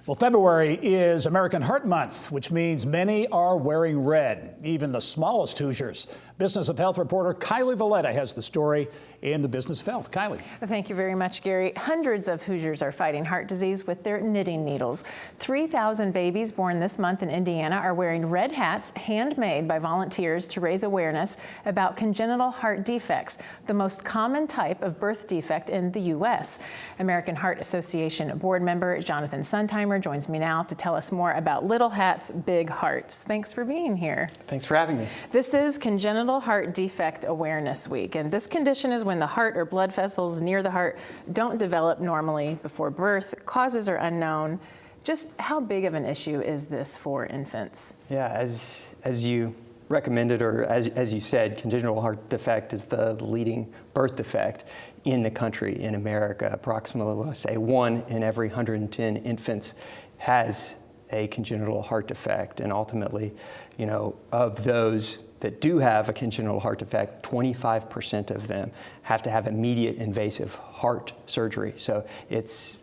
Well, February is American Heart Month, which means many are wearing red, even the smallest Hoosiers. Business of Health reporter Kylie Valletta has the story in the Business of Health. Kylie. Thank you very much, Gary. Hundreds of Hoosiers are fighting heart disease with their knitting needles. 3,000 babies born this month in Indiana are wearing red hats handmade by volunteers to raise awareness about congenital heart defects, the most common type of birth defect in the U.S. American Heart Association board member Jonathan Suntimer joins me now to tell us more about Little Hats, Big Hearts. Thanks for being here. Thanks for having me. This is Congenital Heart Defect Awareness Week, and this condition is when the heart or blood vessels near the heart don't develop normally before birth. Causes are unknown. Just how big of an issue is this for infants? Yeah, as you recommended, or as you said, congenital heart defect is the leading birth defect in the country, in America. Approximately, let's say, 1 in every 110 infants has a congenital heart defect. And ultimately, you know, of those that do have a congenital heart defect, 25% of them have to have immediate invasive heart surgery. So it's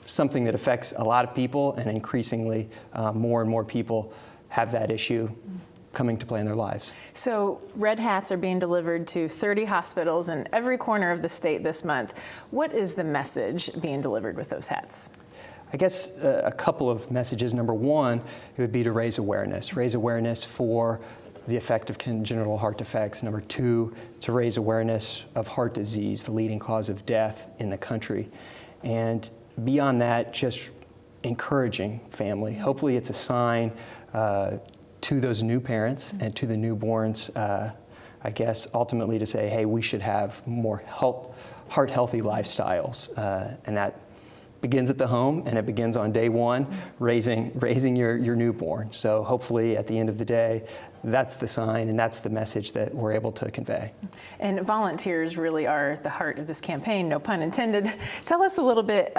something that affects a lot of people, and increasingly more and more people have that issue coming to play in their lives. So red hats are being delivered to 30 hospitals in every corner of the state this month. What is the message being delivered with those hats? I guess a couple of messages. Number one, it would be to raise awareness for the effect of congenital heart defects. Number two, to raise awareness of heart disease, the leading cause of death in the country. And beyond that, just encouraging family. Hopefully it's a sign to those new parents and to the newborns, I guess, ultimately to say, hey, we should have more heart-healthy lifestyles. And that begins at the home, and it begins on day one, raising your newborn. So hopefully at the end of the day, that's the sign and that's the message that we're able to convey. And volunteers really are the heart of this campaign, no pun intended. Tell us a little bit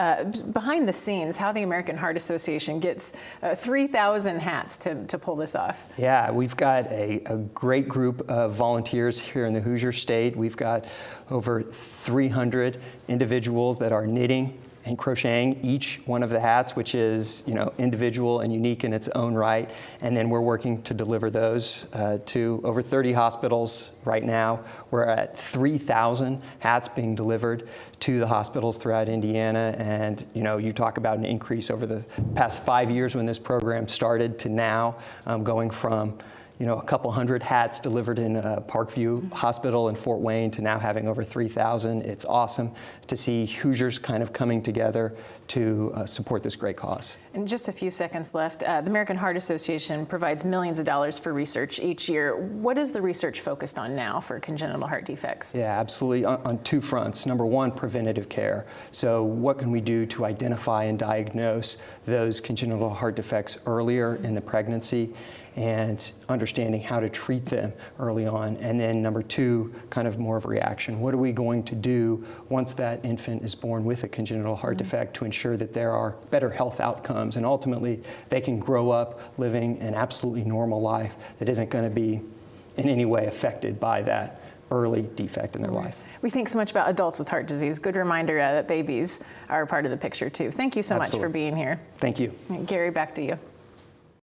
behind the scenes how the American Heart Association gets 3,000 hats to pull this off. Yeah, we've got a great group of volunteers here in the Hoosier State. We've got over 300 individuals that are knitting and crocheting each one of the hats, which is, you know, individual and unique in its own right. And then we're working to deliver those to over 30 hospitals right now. We're at 3,000 hats being delivered to the hospitals throughout Indiana. And, you know, you talk about an increase over the past 5 years when this program started to now, going from, you know, a couple hundred hats delivered in Parkview Hospital in Fort Wayne to now having over 3,000. It's awesome to see Hoosiers kind of coming together to support this great cause. In just a few seconds left, the American Heart Association provides millions of dollars for research each year. What is the research focused on now for congenital heart defects? Yeah, absolutely, on two fronts. Number one, preventative care. So what can we do to identify and diagnose those congenital heart defects earlier in the pregnancy, and understanding how to treat them early on. And then number two, kind of more of a reaction. What are we going to do once that infant is born with a congenital heart defect to ensure that there are better health outcomes, and ultimately they can grow up living an absolutely normal life that isn't going to be in any way affected by that early defect in their life. We think so much about adults with heart disease. Good reminder that babies are part of the picture too. Thank you so much for being here. Thank you. Gary, back to you.